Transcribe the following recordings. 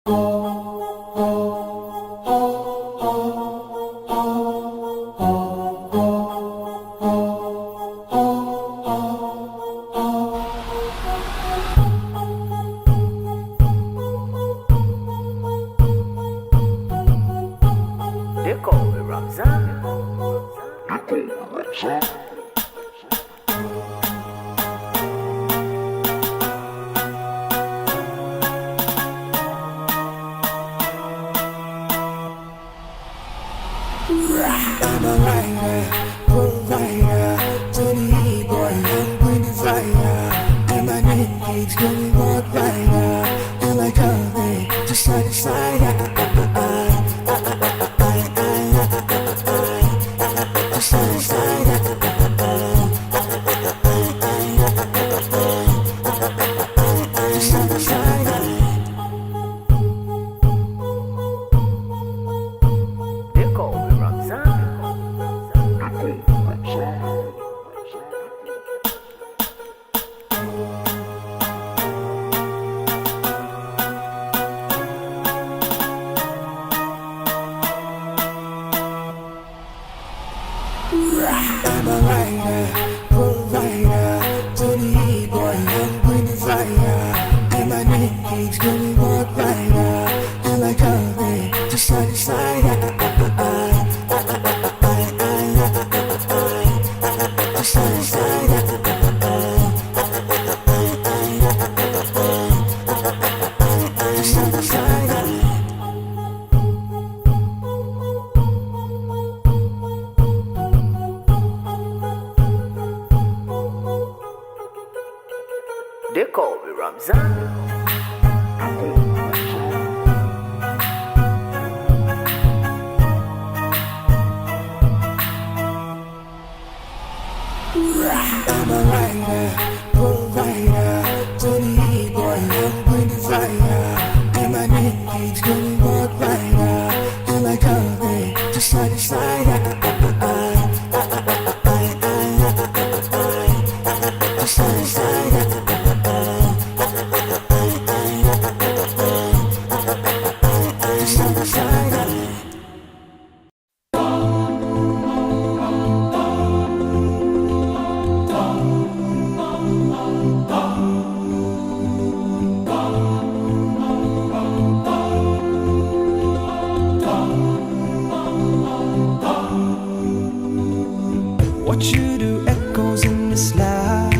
I'm a writer, provider, dirty boy, I'm bringing fire. And my name keeps going on brighter. And I come in to side to side. Side to side. I'm a writer, provider, dirty boy, I'm bringing fire. And my name keeps going on brighter. And I come in to side to side. Side to side. Side to side. They call me Ramzan. I'm a writer, provider, dirty boy, I'm bringing fire. And my name keeps going on brighter. And I come in to side to side. Side to side. Side to side. What you do echoes in this light,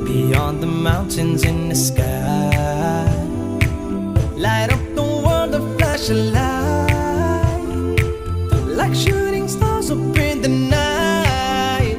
beyond the mountains in the sky. Light up the world, a flash of light, like shooting stars up in the night.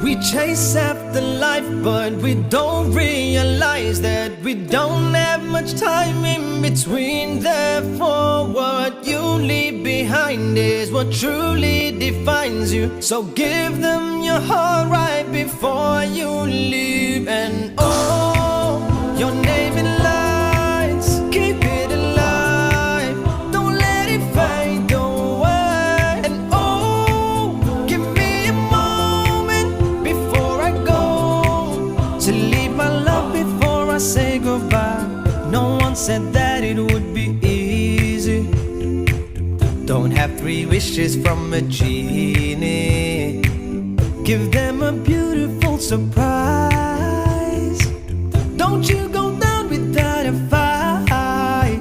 We chase after life, but we don't realize that we don't have much time in between. Therefore, what you leave behind is what truly defines you. So give them your heart right before you leave. And oh, your name in lights, keep it alive. Don't let it fade away. And oh, give me a moment before I go to leave my love before I say goodbye. No one said that it would be easy. Don't have 3 wishes from a genie. Give them a beautiful surprise. Don't you go down without a fight.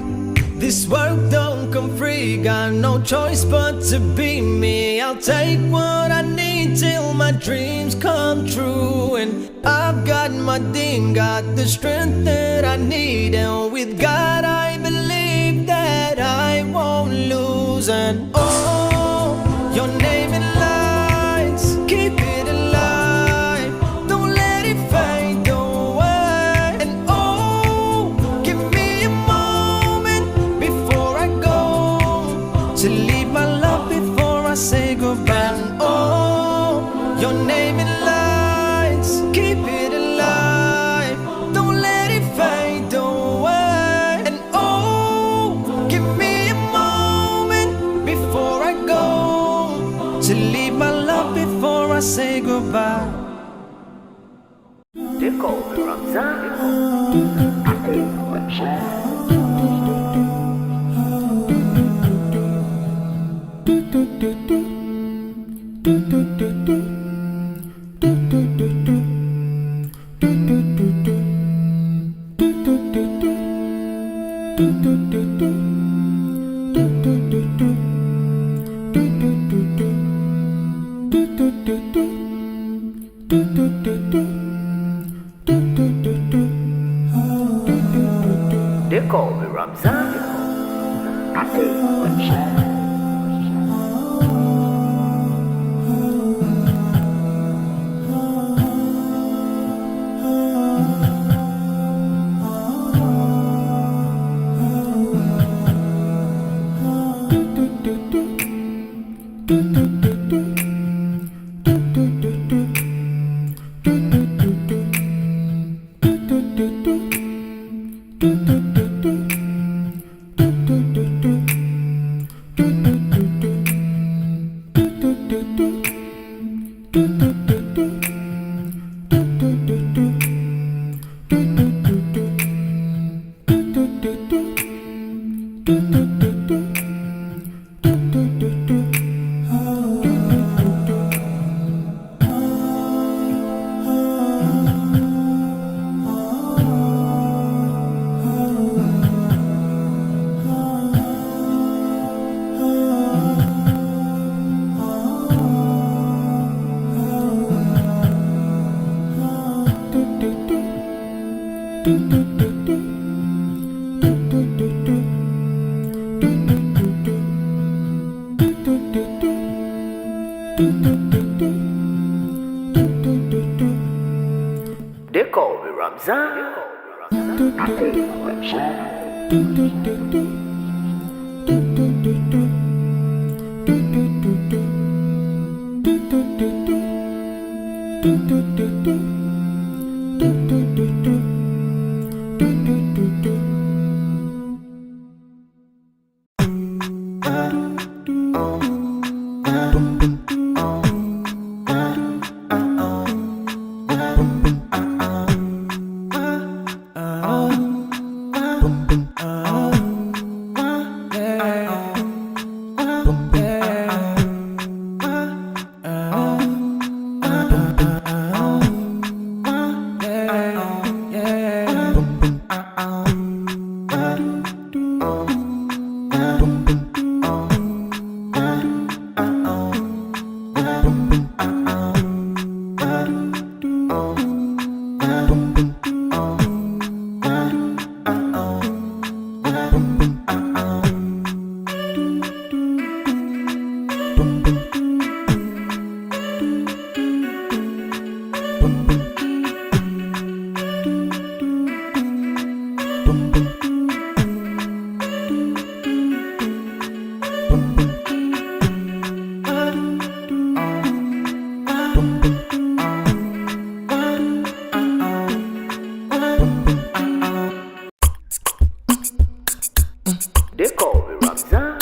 This world don't come free. Got no choice but to be me. I'll take what I need till my dreams come true. And I've got my ding, got the strength that I need. And with God I believe that I won't lose. And oh, your name in lights, keep it alive. Don't let it fade away. And oh, give me a moment before I go to leave my love before I say goodbye. And oh, your name in lights, keep it alive. Don't let it fade away. And oh, give me a moment before I go to leave my love before I say goodbye. They call me Ramzan. They call me Ramzan. I say what shit. They call me Ramzan. I say what shit. They call me Ramzan.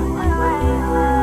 wonder why.